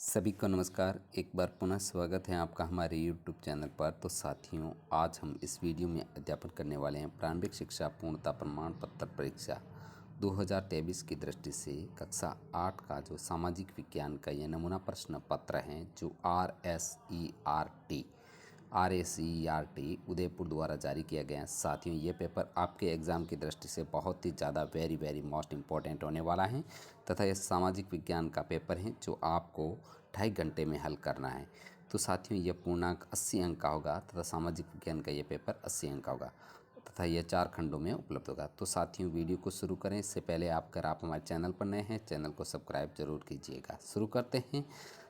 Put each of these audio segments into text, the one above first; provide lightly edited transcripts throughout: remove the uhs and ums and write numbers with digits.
सभी को नमस्कार। एक बार पुनः स्वागत है आपका हमारे YouTube चैनल पर। तो साथियों, आज हम इस वीडियो में अध्यापन करने वाले हैं प्रारंभिक शिक्षा पूर्णता प्रमाण पत्र परीक्षा 2023 की दृष्टि से कक्षा 8 का जो सामाजिक विज्ञान का यह नमूना प्रश्न पत्र है, जो RSERT उदयपुर द्वारा जारी किया गया है। साथियों, ये पेपर आपके एग्ज़ाम की दृष्टि से बहुत ही ज़्यादा वेरी मोस्ट इम्पॉर्टेंट होने वाला है तथा यह सामाजिक विज्ञान का पेपर है जो आपको 2.5 घंटे में हल करना है। तो साथियों, यह पूर्णांक 80 अंक का होगा तथा सामाजिक विज्ञान का यह पेपर 80 अंक का होगा तथा यह 4 खंडों में उपलब्ध होगा। तो साथियों, वीडियो को शुरू करें इससे पहले अगर आप हमारे चैनल पर नए हैं, चैनल को सब्सक्राइब जरूर कीजिएगा। शुरू करते हैं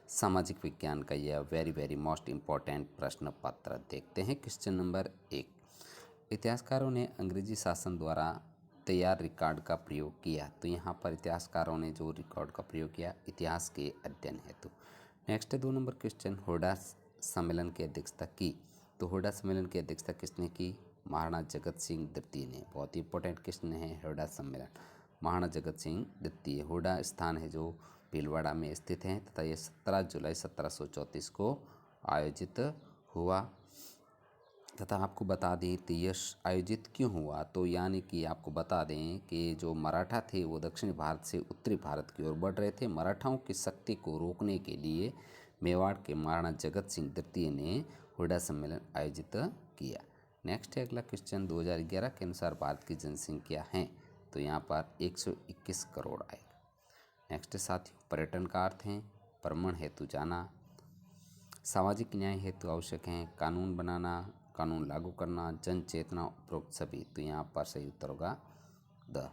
सामाजिक विज्ञान का यह वेरी मोस्ट इम्पॉर्टेंट प्रश्न पत्र। देखते हैं क्वेश्चन नंबर 1। इतिहासकारों ने अंग्रेजी शासन द्वारा तैयार रिकॉर्ड का प्रयोग किया। तो यहाँ पर इतिहासकारों ने जो रिकॉर्ड का प्रयोग किया इतिहास के अध्ययन हेतु। नेक्स्ट 2 नंबर क्वेश्चन, हुड्डा सम्मेलन की अध्यक्षता की। तो हुड्डा सम्मेलन की अध्यक्षता किसने की? महाराणा जगत सिंह द्वितीय ने। बहुत ही इंपॉर्टेंट क्वेश्चन है हुड्डा सम्मेलन। महाराणा जगत सिंह द्वितीय। हुड्डा स्थान है जो भीलवाड़ा में स्थित है तथा यह 17 जुलाई 1734 को आयोजित हुआ। तथा आपको बता दें तो यह आयोजित क्यों हुआ, तो यानी कि आपको बता दें कि जो मराठा थे वो दक्षिण भारत से उत्तरी भारत की ओर बढ़ रहे थे। मराठाओं की शक्ति को रोकने के लिए मेवाड़ के महाराणा जगत सिंह द्वितीय ने हुड्डा सम्मेलन आयोजित किया। नेक्स्ट है अगला क्वेश्चन, 2011 के अनुसार भारत की जनसंख्या है। तो यहाँ पर 121 करोड़ आएगा। नेक्स्ट साथियों, पर्यटन का अर्थ है भ्रमण हेतु जाना। सामाजिक न्याय हेतु आवश्यक है कानून बनाना, कानून लागू करना, जन चेतना, उपरोक्त सभी। तो यहाँ पर सही उत्तर होगा द।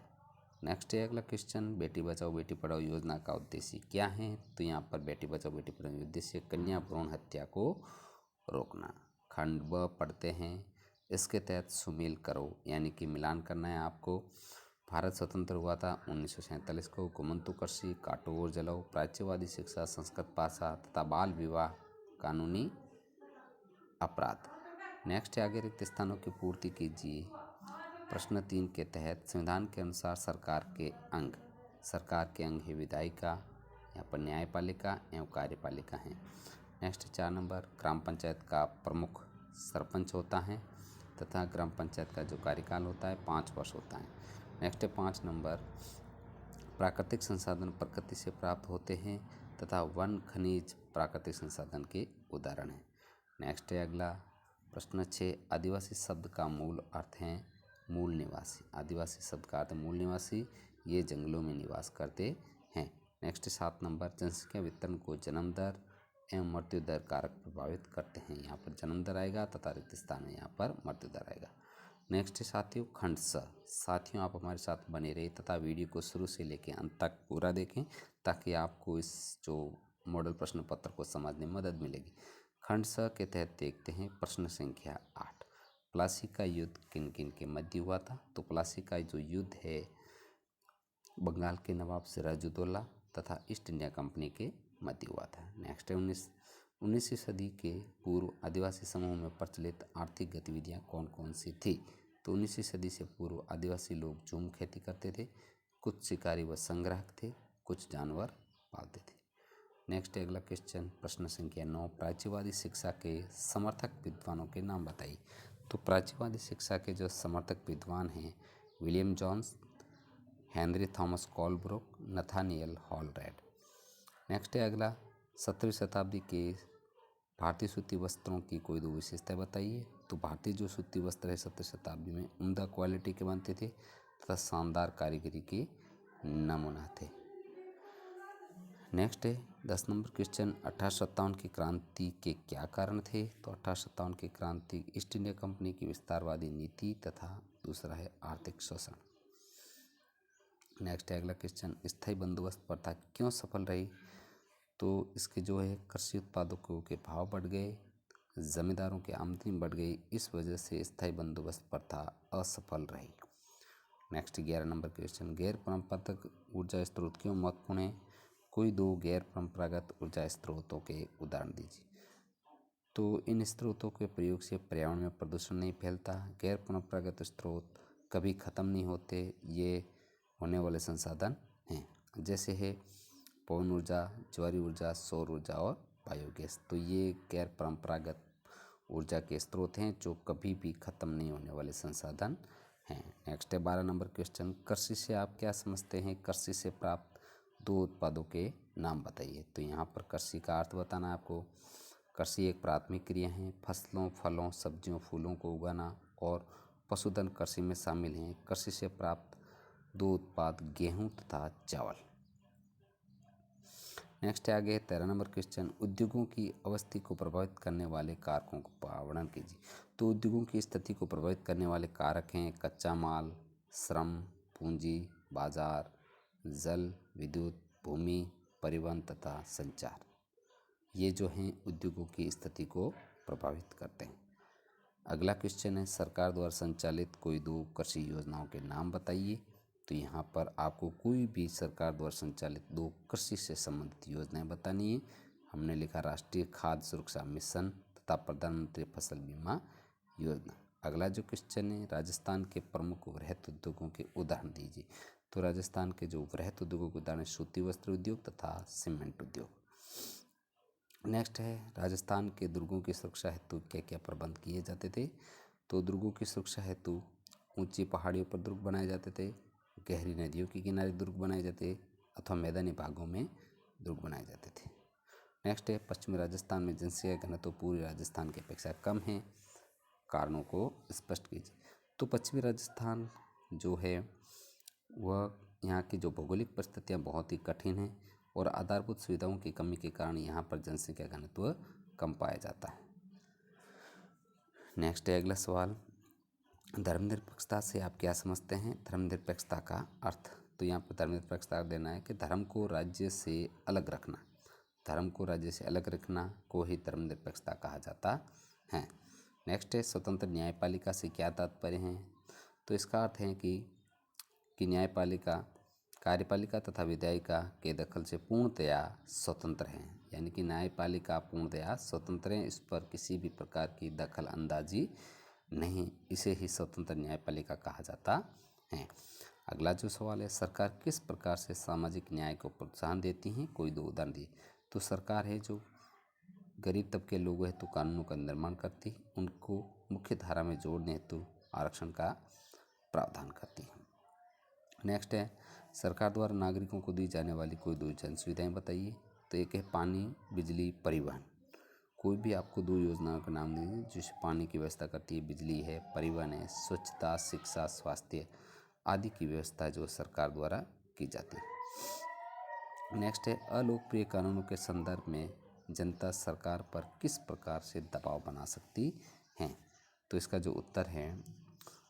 नेक्स्ट है अगला क्वेश्चन, बेटी बचाओ बेटी पढ़ाओ योजना का उद्देश्य क्या है। तो यहाँ पर बेटी बचाओ बेटी पढ़ाओ उद्देश्य कन्या भ्रूण हत्या को रोकना। खंड ब पढ़ते हैं, इसके तहत सुमेल करो यानी कि मिलान करना है आपको। भारत स्वतंत्र हुआ था 1947 को। गोमंतु कृषि, काटो और जलाओ, प्राच्यवादी शिक्षा, संस्कृत भाषा तथा बाल विवाह कानूनी अपराध। नेक्स्ट है आगे रिक्त स्थानों की पूर्ति कीजिए। प्रश्न 3 के तहत संविधान के अनुसार सरकार के अंग है विधायिका, यहाँ पर न्यायपालिका एवं कार्यपालिका है। नेक्स्ट 4 नंबर, ग्राम पंचायत का प्रमुख सरपंच होता है तथा ग्राम पंचायत का जो कार्यकाल होता है 5 वर्ष होता है। नेक्स्ट 5 नंबर, प्राकृतिक संसाधन प्रकृति से प्राप्त होते हैं तथा वन खनिज प्राकृतिक संसाधन के उदाहरण हैं। नेक्स्ट है अगला प्रश्न 6, आदिवासी शब्द का मूल अर्थ है मूल निवासी। आदिवासी शब्द का अर्थ मूल निवासी, ये जंगलों में निवास करते हैं। नेक्स्ट 7 नंबर, जनसंख्या वितरण को जन्म दर एवं मृत्यु दर कारक प्रभावित करते हैं। यहाँ पर जन्म दर आएगा तथा रिक्त स्थान में यहाँ पर मृत्यु दर आएगा। नेक्स्ट साथियों खंड स। साथियों, आप हमारे साथ बने रहे तथा वीडियो को शुरू से लेकर अंत तक पूरा देखें ताकि आपको इस जो मॉडल प्रश्न पत्र को समझने में मदद मिलेगी। खंड स के तहत देखते हैं प्रश्न संख्या 8, प्लासी का युद्ध किन किन के मध्य हुआ था। तो प्लासी का जो युद्ध है बंगाल के नवाब सिराजुद्दौला तथा ईस्ट इंडिया कंपनी के मध्य हुआ था। नेक्स्ट है 19वीं सदी के पूर्व आदिवासी समूह में प्रचलित आर्थिक गतिविधियां कौन कौन सी थी। तो 19वीं सदी से पूर्व आदिवासी लोग झूम खेती करते थे, कुछ शिकारी व संग्राहक थे, कुछ जानवर पालते थे। नेक्स्ट है अगला क्वेश्चन, प्रश्न संख्या 9, प्राच्यवादी शिक्षा के समर्थक विद्वानों के नाम बताइए। तो प्राच्यवादी शिक्षा के जो समर्थक विद्वान हैं William Jones, Henry Thomas Colebrooke, Nathaniel Halhed. Next है अगला, 17वीं शताब्दी के भारतीय सूती वस्त्रों की कोई 2 विशेषताएं बताइए। तो भारतीय जो सूती वस्त्र है 17वीं शताब्दी में उम्दा क्वालिटी के बनते थे तथा शानदार कारीगरी के नमूना थे। नेक्स्ट है 10 नंबर क्वेश्चन, 1857 की क्रांति के क्या कारण थे। तो 1857 की क्रांति ईस्ट इंडिया कंपनी की विस्तारवादी नीति तथा दूसरा है आर्थिक शोषण। नेक्स्ट है अगला क्वेश्चन, स्थायी बंदोबस्त प्रथा क्यों सफल रही। तो इसके जो है कृषि उत्पादकों के भाव बढ़ गए, जमींदारों की आमदनी बढ़ गई, इस वजह से स्थायी बंदोबस्त प्रथा असफल रही। नेक्स्ट 11 नंबर क्वेश्चन, गैर परंपरागत ऊर्जा स्रोत क्यों महत्वपूर्ण है। कोई 2 गैर परंपरागत ऊर्जा स्रोतों के उदाहरण दीजिए। तो इन स्रोतों के प्रयोग से पर्यावरण में प्रदूषण नहीं फैलता। गैर परंपरागत स्रोत कभी ख़त्म नहीं होते, ये होने वाले संसाधन हैं। जैसे है पवन ऊर्जा, ज्वारी ऊर्जा, सौर ऊर्जा और बायोगैस। तो ये गैर परंपरागत ऊर्जा के स्रोत हैं जो कभी भी खत्म नहीं होने वाले संसाधन हैं। नेक्स्ट है 12 नंबर क्वेश्चन, कृषि से आप क्या समझते हैं? कृषि से प्राप्त दो उत्पादों के नाम बताइए। तो यहाँ पर कृषि का अर्थ बताना है आपको। कृषि एक प्राथमिक क्रिया है। फसलों, फलों, सब्जियों, फूलों को उगाना और पशुधन कृषि में शामिल हैं। कृषि से प्राप्त दो उत्पाद गेहूं तथा चावल। नेक्स्ट है आगे 13 नंबर क्वेश्चन, उद्योगों की अवस्थी को प्रभावित करने वाले कारकों का वर्णन कीजिए। तो उद्योगों की स्थिति को प्रभावित करने वाले कारक हैं कच्चा माल, श्रम, पूंजी, बाजार, जल, विद्युत, भूमि, परिवहन तथा संचार। ये जो हैं उद्योगों की स्थिति को प्रभावित करते हैं। अगला क्वेश्चन है, सरकार द्वारा संचालित कोई दो कृषि योजनाओं के नाम बताइए। तो यहाँ पर आपको कोई भी सरकार द्वारा संचालित दो कृषि से संबंधित योजनाएं बतानी है। हमने लिखा राष्ट्रीय खाद्य सुरक्षा मिशन तथा प्रधानमंत्री फसल बीमा योजना। अगला जो क्वेश्चन है, राजस्थान के प्रमुख वृहत उद्योगों के उदाहरण दीजिए। तो राजस्थान के जो वृहत उद्योगों के उदाहरण सूती वस्त्र उद्योग तथा सीमेंट उद्योग। नेक्स्ट है, राजस्थान के दुर्गों की सुरक्षा हेतु क्या क्या प्रबंध किए जाते थे? तो दुर्गों की सुरक्षा हेतु ऊंची पहाड़ियों पर दुर्ग बनाए जाते थे, गहरी नदियों के किनारे दुर्ग बनाए जाते अथवा मैदानी भागों में दुर्ग बनाए जाते थे। नेक्स्ट है, पश्चिमी राजस्थान में जनसंख्या घनत्व पूर्वी राजस्थान की अपेक्षा कम है, कारणों को स्पष्ट कीजिए। तो पश्चिमी राजस्थान जो है वह यहाँ की जो भौगोलिक परिस्थितियाँ बहुत ही कठिन हैं और आधारभूत सुविधाओं की कमी के कारण यहाँ पर जनसंख्या घनत्व कम पाया जाता है। नेक्स्ट है अगला सवाल, धर्मनिरपेक्षता से आप क्या समझते हैं? धर्मनिरपेक्षता का अर्थ। तो यहाँ पर धर्मनिरपेक्षता देना है कि धर्म को राज्य से अलग रखना। धर्म को राज्य से अलग रखना को ही धर्मनिरपेक्षता कहा जाता है। नेक्स्ट है, स्वतंत्र न्यायपालिका से क्या तात्पर्य है? तो इसका अर्थ है कि न्यायपालिका कार्यपालिका तथा विधायिका के दखल से पूर्णतया स्वतंत्र है। यानी कि न्यायपालिका पूर्णतया स्वतंत्र है, इस पर किसी भी प्रकार की दखल अंदाजी नहीं, इसे ही स्वतंत्र न्यायपालिका कहा जाता है। अगला जो सवाल है, सरकार किस प्रकार से सामाजिक न्याय को प्रोत्साहन देती है? कोई दो उदाहरण दिए। तो सरकार है जो गरीब तबके लोगों हेतु कानूनों का निर्माण करती, उनको मुख्य धारा में जोड़ने हेतु आरक्षण का प्रावधान करती है। नेक्स्ट है, सरकार द्वारा नागरिकों को दी जाने वाली कोई दो जन सुविधाएं बताइए। तो एक है पानी, बिजली, परिवहन। कोई भी आपको दो योजनाओं का नाम दीजिए जिससे पानी की व्यवस्था करती है, बिजली है, परिवहन है, स्वच्छता, शिक्षा, स्वास्थ्य आदि की व्यवस्था जो सरकार द्वारा की जाती है। नेक्स्ट है, अलोकप्रिय कानूनों के संदर्भ में जनता सरकार पर किस प्रकार से दबाव बना सकती है? तो इसका जो उत्तर है,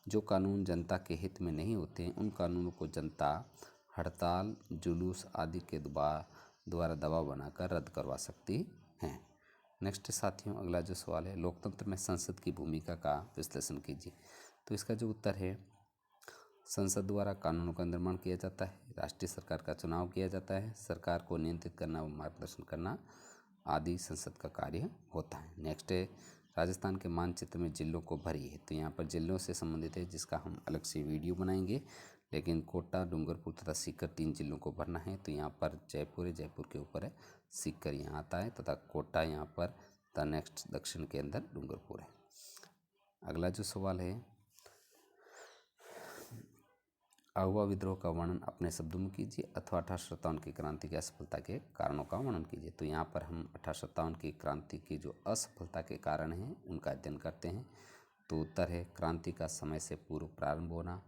जो कानून जनता के हित में नहीं होते हैं उन कानूनों को जनता हड़ताल, जुलूस आदि के द्वारा दबाव बनाकर रद्द करवा सकती है। नेक्स्ट साथियों, अगला जो सवाल है, लोकतंत्र में संसद की भूमिका का विश्लेषण कीजिए। तो इसका जो उत्तर है, संसद द्वारा कानूनों का निर्माण किया जाता है, राष्ट्रीय सरकार का चुनाव किया जाता है, सरकार को नियंत्रित करना व मार्गदर्शन करना आदि संसद का कार्य होता है। नेक्स्ट है, राजस्थान के मानचित्र में जिलों को भरी है। तो यहाँ पर जिलों से संबंधित है जिसका हम अलग से वीडियो बनाएंगे, लेकिन कोटा, डूंगरपुर तथा सीकर 3 जिलों को भरना है। तो यहाँ पर जयपुर है, जयपुर के ऊपर है, सीकर यहाँ आता है तथा कोटा यहाँ पर तथा नेक्स्ट दक्षिण के अंदर डूंगरपुर है। अगला जो सवाल है, आहुआ विद्रोह का वर्णन अपने शब्दों में कीजिए अथवा 1857 की क्रांति की असफलता के कारणों का वर्णन कीजिए। तो यहाँ पर हम 1857 की क्रांति की जो असफलता के कारण हैं उनका अध्ययन करते हैं। तो उत्तर है, क्रांति का समय से पूर्व प्रारंभ होना।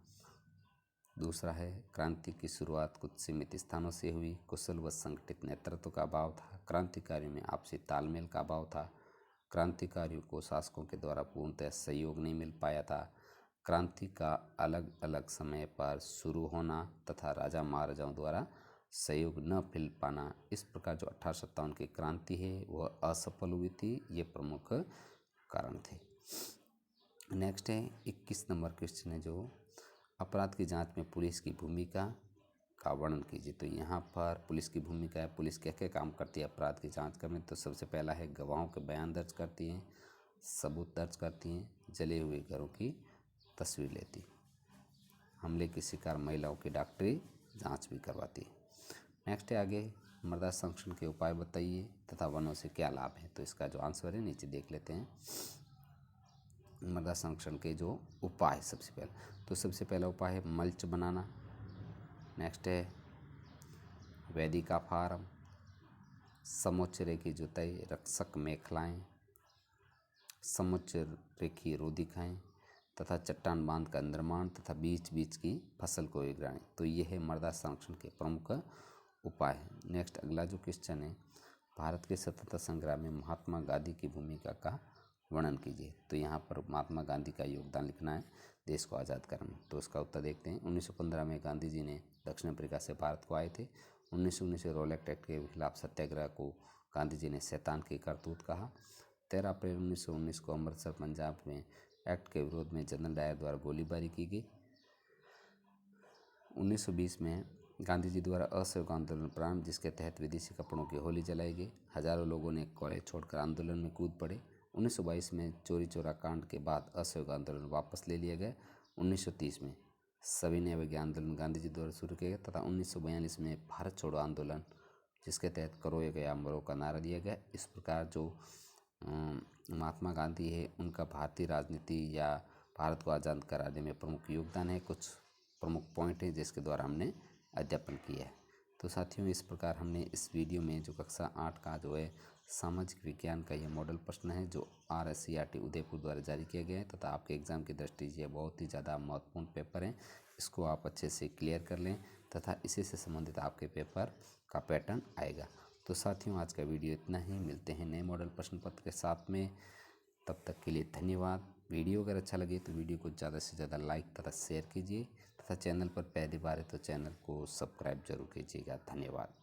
दूसरा है, क्रांति की शुरुआत कुछ सीमित स्थानों से हुई, कुशल व संगठित नेतृत्व का अभाव था, क्रांतिकारियों में आपसी तालमेल का अभाव था, क्रांतिकारियों को शासकों के द्वारा पूर्णतः सहयोग नहीं मिल पाया था, क्रांति का अलग अलग समय पर शुरू होना तथा राजा महाराजाओं द्वारा सहयोग न मिल पाना। इस प्रकार जो 1857 की क्रांति है वह असफल हुई थी, ये प्रमुख कारण थे। नेक्स्ट है 21 नंबर क्वेश्चन है जो अपराध की जांच में पुलिस की भूमिका का वर्णन कीजिए। तो यहाँ पर पुलिस की भूमिका है, पुलिस क्या क्या काम करती है अपराध की जांच करने। तो सबसे पहला है, गवाहों के बयान दर्ज करती हैं, सबूत दर्ज करती हैं, जले हुए घरों की तस्वीर लेती, हमले की शिकार महिलाओं की डॉक्टरी जांच भी करवाती है। नेक्स्ट है आगे मृदा संरक्षण के उपाय बताइए तथा वनों से क्या लाभ है। तो इसका जो आंसर है नीचे देख लेते हैं। मृदा संरक्षण के जो उपाय सबसे पहला उपाय है मल्च बनाना। नेक्स्ट है वेदिका फार्म, समोच्च रेखी जुताई, रक्षक मेखलाएं, समोच्च रेखी रोधिकाएं तथा चट्टान बांध का निर्माण तथा बीच बीच की फसल को निगरानी। तो ये है मृदा संरक्षण के प्रमुख उपाय है। नेक्स्ट अगला जो क्वेश्चन है, भारत के स्वतंत्रता संग्राम में महात्मा गांधी की भूमिका का वर्णन कीजिए। तो यहाँ पर महात्मा गांधी का योगदान लिखना है देश को आज़ाद करने में। तो इसका उत्तर देखते हैं। 1915 में गांधी जी ने दक्षिण अफ्रीका से भारत को आए थे। 1919 में रोलेक्ट एक्ट के खिलाफ सत्याग्रह को गांधी जी ने शैतान की करतूत कहा। 13 अप्रैल 1919 को अमृतसर पंजाब में एक्ट के विरोध में जनरल डायर द्वारा गोलीबारी की गई। 1920 में गांधी जी द्वारा असहयोग आंदोलन प्रारंभ, जिसके तहत विदेशी कपड़ों की होली जलाई गई। हजारों लोगों ने कॉलेज छोड़कर आंदोलन में कूद पड़े। 1922 में चोरी चोरा कांड के बाद असहयोग आंदोलन वापस ले लिया गया। 1930 में सविनय अवज्ञा आंदोलन गांधी जी द्वारा शुरू किया गया तथा 1942 में भारत छोड़ो आंदोलन, जिसके तहत करो या गया मरो का नारा दिया गया। इस प्रकार जो महात्मा गांधी है उनका भारतीय राजनीति या भारत को आज़ाद कराने में प्रमुख योगदान है। कुछ प्रमुख पॉइंट हैं जिसके द्वारा हमने अध्यापन किया है। तो साथियों, इस प्रकार हमने इस वीडियो में जो कक्षा 8 का जो है सामाजिक विज्ञान का यह मॉडल प्रश्न है जो RSCRT उदयपुर द्वारा जारी किया गया है तथा आपके एग्ज़ाम की दृष्टि से बहुत ही ज़्यादा महत्वपूर्ण पेपर है। इसको आप अच्छे से क्लियर कर लें तथा इसी से संबंधित आपके पेपर का पैटर्न आएगा। तो साथियों, आज का वीडियो इतना ही। मिलते हैं नए मॉडल प्रश्न पत्र के साथ में। तब तक के लिए धन्यवाद। वीडियो अगर अच्छा लगे तो वीडियो को ज़्यादा से ज़्यादा लाइक तथा शेयर कीजिए तथा चैनल पर पहली बार है तो चैनल को सब्सक्राइब जरूर कीजिएगा। धन्यवाद।